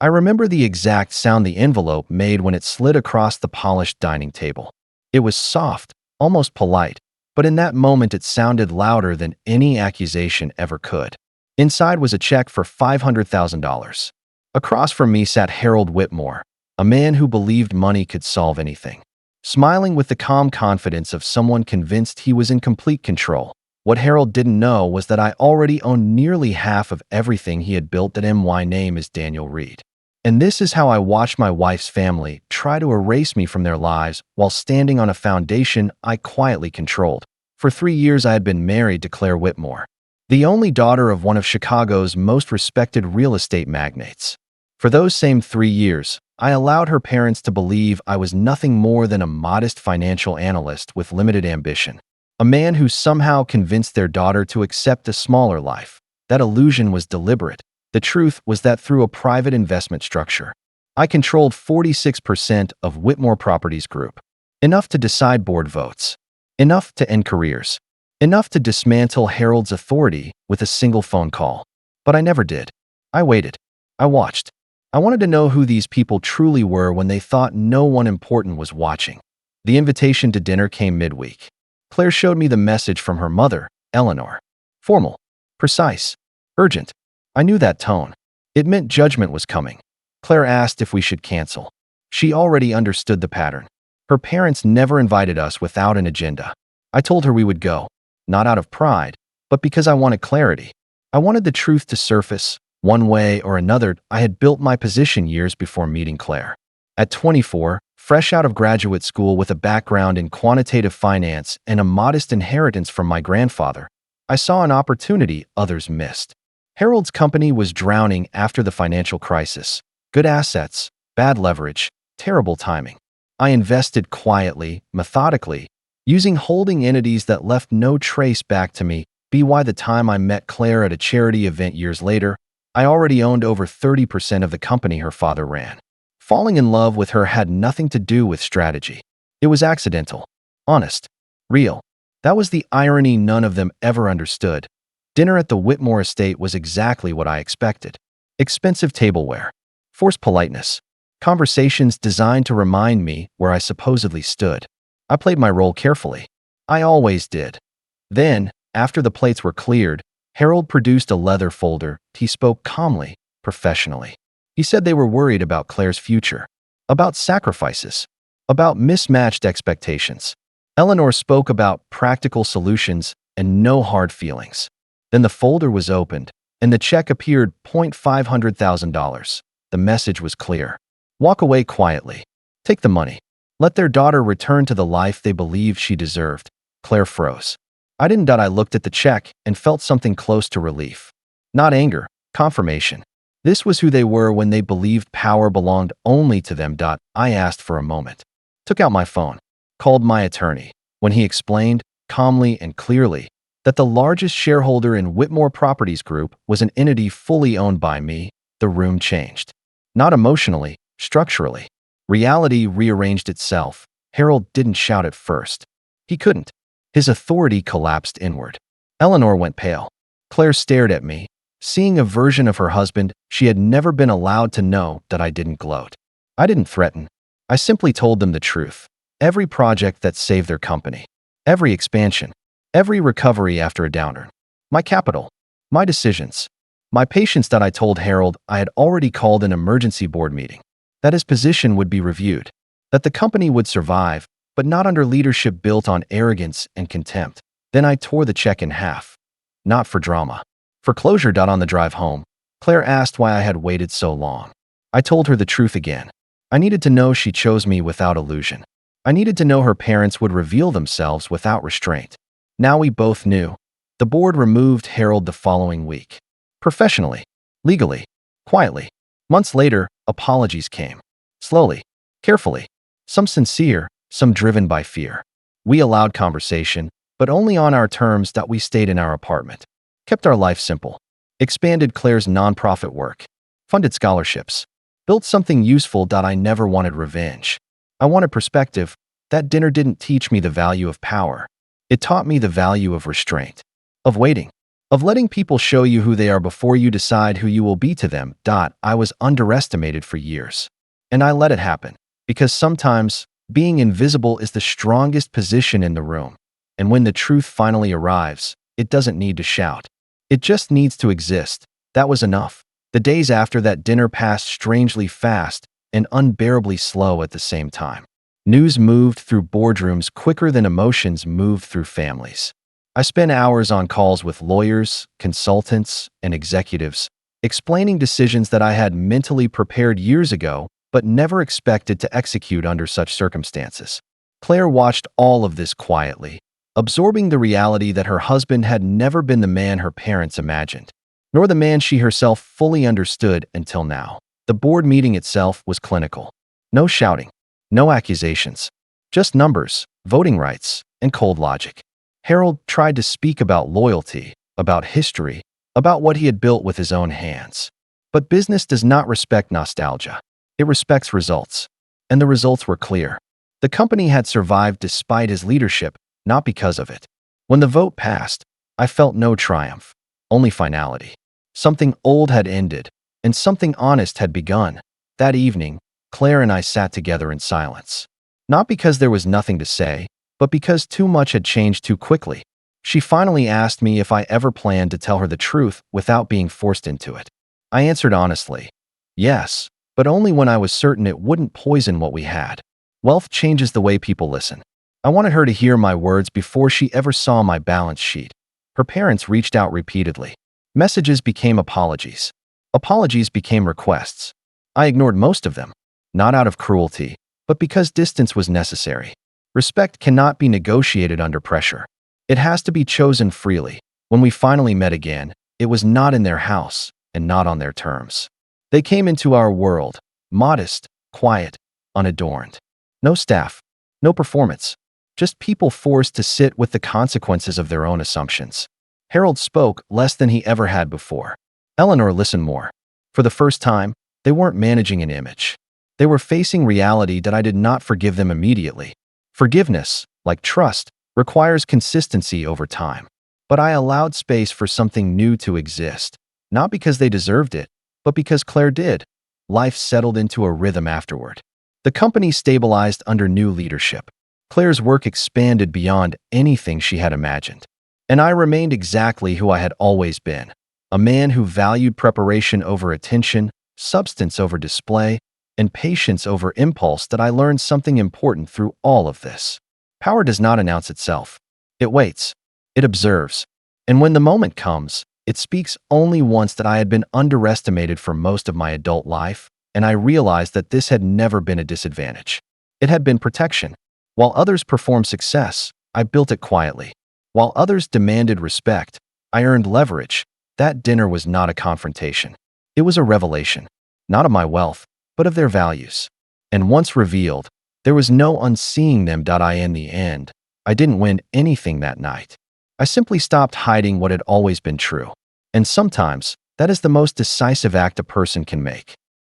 I remember the exact sound the envelope made when it slid across the polished dining table. It was soft, almost polite, but in that moment it sounded louder than any accusation ever could. Inside was a check for $500,000. Across from me sat Harold Whitmore, a man who believed money could solve anything. Smiling with the calm confidence of someone convinced he was in complete control. What Harold didn't know was that I already owned nearly half of everything he had built. That my name is Daniel Reed. And this is how I watched my wife's family try to erase me from their lives while standing on a foundation I quietly controlled. For 3 years I had been married to Claire Whitmore, the only daughter of one of Chicago's most respected real estate magnates. For those same 3 years, I allowed her parents to believe I was nothing more than a modest financial analyst with limited ambition. A man who somehow convinced their daughter to accept a smaller life. That illusion was deliberate. The truth was that through a private investment structure, I controlled 46% of Whitmore Properties Group. Enough to decide board votes. Enough to end careers. Enough to dismantle Harold's authority with a single phone call. But I never did. I waited. I watched. I wanted to know who these people truly were when they thought no one important was watching. The invitation to dinner came midweek. Claire showed me the message from her mother, Eleanor. Formal, precise, urgent. I knew that tone. It meant judgment was coming. Claire asked if we should cancel. She already understood the pattern. Her parents never invited us without an agenda. I told her we would go, not out of pride, but because I wanted clarity. I wanted the truth to surface. One way or another, I had built my position years before meeting Claire. At 24, fresh out of graduate school with a background in quantitative finance and a modest inheritance from my grandfather, I saw an opportunity others missed. Harold's company was drowning after the financial crisis. Good assets, bad leverage, terrible timing. I invested quietly, methodically, using holding entities that left no trace back to me. By the time I met Claire at a charity event years later, I already owned over 30% of the company her father ran. Falling in love with her had nothing to do with strategy. It was accidental, honest, real. That was the irony none of them ever understood. Dinner at the Whitmore estate was exactly what I expected. Expensive tableware, forced politeness, conversations designed to remind me where I supposedly stood. I played my role carefully. I always did. Then, after the plates were cleared, Harold produced a leather folder. He spoke calmly, professionally. He said they were worried about Claire's future, about sacrifices, about mismatched expectations. Eleanor spoke about practical solutions and no hard feelings. Then the folder was opened, and the check appeared. $500,000. The message was clear. Walk away quietly. Take the money. Let their daughter return to the life they believed she deserved. Claire froze. I didn't. I looked at the check and felt something close to relief. Not anger, confirmation. This was who they were when they believed power belonged only to them. I asked for a moment. Took out my phone. Called my attorney. When he explained, calmly and clearly, that the largest shareholder in Whitmore Properties Group was an entity fully owned by me, the room changed. Not emotionally, structurally. Reality rearranged itself. Harold didn't shout at first. He couldn't. His authority collapsed inward. Eleanor went pale. Claire stared at me, seeing a version of her husband she had never been allowed to know. That I didn't gloat. I didn't threaten. I simply told them the truth. Every project that saved their company. Every expansion. Every recovery after a downturn. My capital. My decisions. My patience. That I told Harold I had already called an emergency board meeting. That his position would be reviewed. That the company would survive, but not under leadership built on arrogance and contempt. Then I tore the check in half. Not for drama. For closure. On the drive home, Claire asked why I had waited so long. I told her the truth again. I needed to know she chose me without illusion. I needed to know her parents would reveal themselves without restraint. Now we both knew. The board removed Harold the following week. Professionally, legally, quietly. Months later, apologies came. Slowly, carefully. Some sincere, some driven by fear. We allowed conversation, but only on our terms. We stayed in our apartment. Kept our life simple. Expanded Claire's nonprofit work. Funded scholarships. Built something useful. I never wanted revenge. I wanted perspective. That dinner didn't teach me the value of power. It taught me the value of restraint. Of waiting. of letting people show you who they are before you decide who you will be to them. I was underestimated for years. And I let it happen. Because sometimes, being invisible is the strongest position in the room. And when the truth finally arrives, it doesn't need to shout. It just needs to exist. That was enough. The days after that dinner passed strangely fast and unbearably slow at the same time. News moved through boardrooms quicker than emotions moved through families. I spent hours on calls with lawyers, consultants, and executives, explaining decisions that I had mentally prepared years ago but never expected to execute under such circumstances. Claire watched all of this quietly, absorbing the reality that her husband had never been the man her parents imagined, nor the man she herself fully understood until now. The board meeting itself was clinical. No shouting, no accusations, just numbers, voting rights, and cold logic. Harold tried to speak about loyalty, about history, about what he had built with his own hands. But business does not respect nostalgia. It respects results. And the results were clear. The company had survived despite his leadership, not because of it. When the vote passed, I felt no triumph, only finality. Something old had ended, and something honest had begun. That evening, Claire and I sat together in silence. Not because there was nothing to say, but because too much had changed too quickly. She finally asked me if I ever planned to tell her the truth without being forced into it. I answered honestly, yes, but only when I was certain it wouldn't poison what we had. Wealth changes the way people listen. I wanted her to hear my words before she ever saw my balance sheet. Her parents reached out repeatedly. Messages became apologies. Apologies became requests. I ignored most of them, not out of cruelty, but because distance was necessary. Respect cannot be negotiated under pressure. It has to be chosen freely. When we finally met again, it was not in their house and not on their terms. They came into our world, modest, quiet, unadorned. No staff, no performance, just people forced to sit with the consequences of their own assumptions. Harold spoke less than he ever had before. Eleanor listened more. For the first time, they weren't managing an image. They were facing reality that I did not forgive them immediately. Forgiveness, like trust, requires consistency over time. But I allowed space for something new to exist, not because they deserved it, but because Claire did. Life settled into a rhythm afterward. The company stabilized under new leadership. Claire's work expanded beyond anything she had imagined. And I remained exactly who I had always been, a man who valued preparation over attention, substance over display, and patience over impulse. That I learned something important through all of this. Power does not announce itself. It waits. It observes. And when the moment comes, it speaks only once. That I had been underestimated for most of my adult life, and I realized that this had never been a disadvantage. It had been protection. While others performed success, I built it quietly. While others demanded respect, I earned leverage. That dinner was not a confrontation. It was a revelation, not of my wealth, but of their values. And once revealed, there was no unseeing them. In the end, I didn't win anything that night. I simply stopped hiding what had always been true. And sometimes, that is the most decisive act a person can make.